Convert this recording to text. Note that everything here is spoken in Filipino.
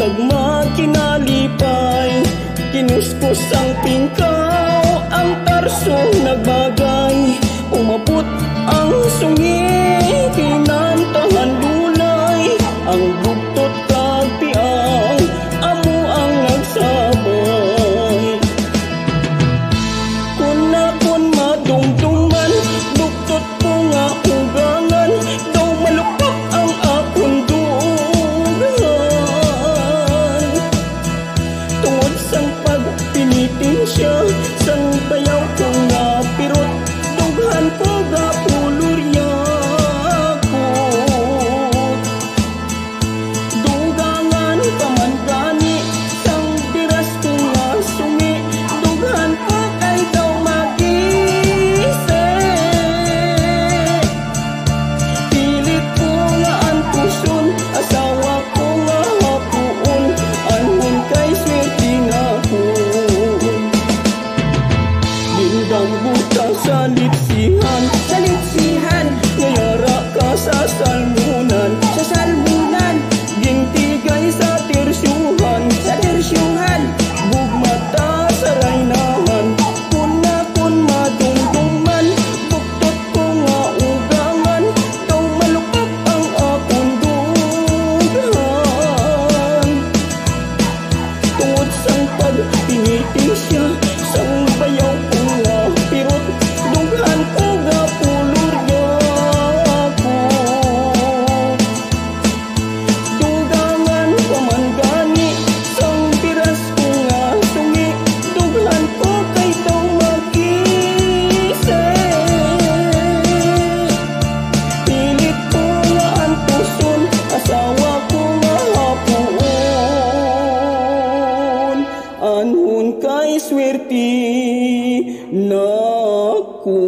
gagma kinalipay, kinuskus ang pingkaw, ang tarso nagbagay, umabot ang sungi, kinantahan dunay, ang bugtot kag piang, amo ang nagsabay. Kun madungdungan, bugtot ko nga ugangan, daw malupok ang akong dugan. Tungod sang pagpinitin siya, sang bayaw ko nga pirot, dughan ko ga pulurya ko. Dugangan pa man gani, sang biras ko nga sungi, dughan ko kay daw magise. Pilit ko nga antuson, asawa ko nga hapuon, anhon kay swerte nga ko. Dingdang buta sa lipsihan, ngayara ka sa salmunan, gintigay sa tirsyuhan, bugmata sa raynahan. Kun madungdungan, bugtot ko nga ugangan, daw malupok ang akong dugan. Tungod sang pagpinitin siya, sang bayaw ko nga pirot, dughan ko nga pulurya ko. Dugangan pa man gani, sang biras ko nga sungi, dughan ko kay daw magkise. Pilit ko nga antuson, asawa ko nga hapuon, anhon kay swerte na ko.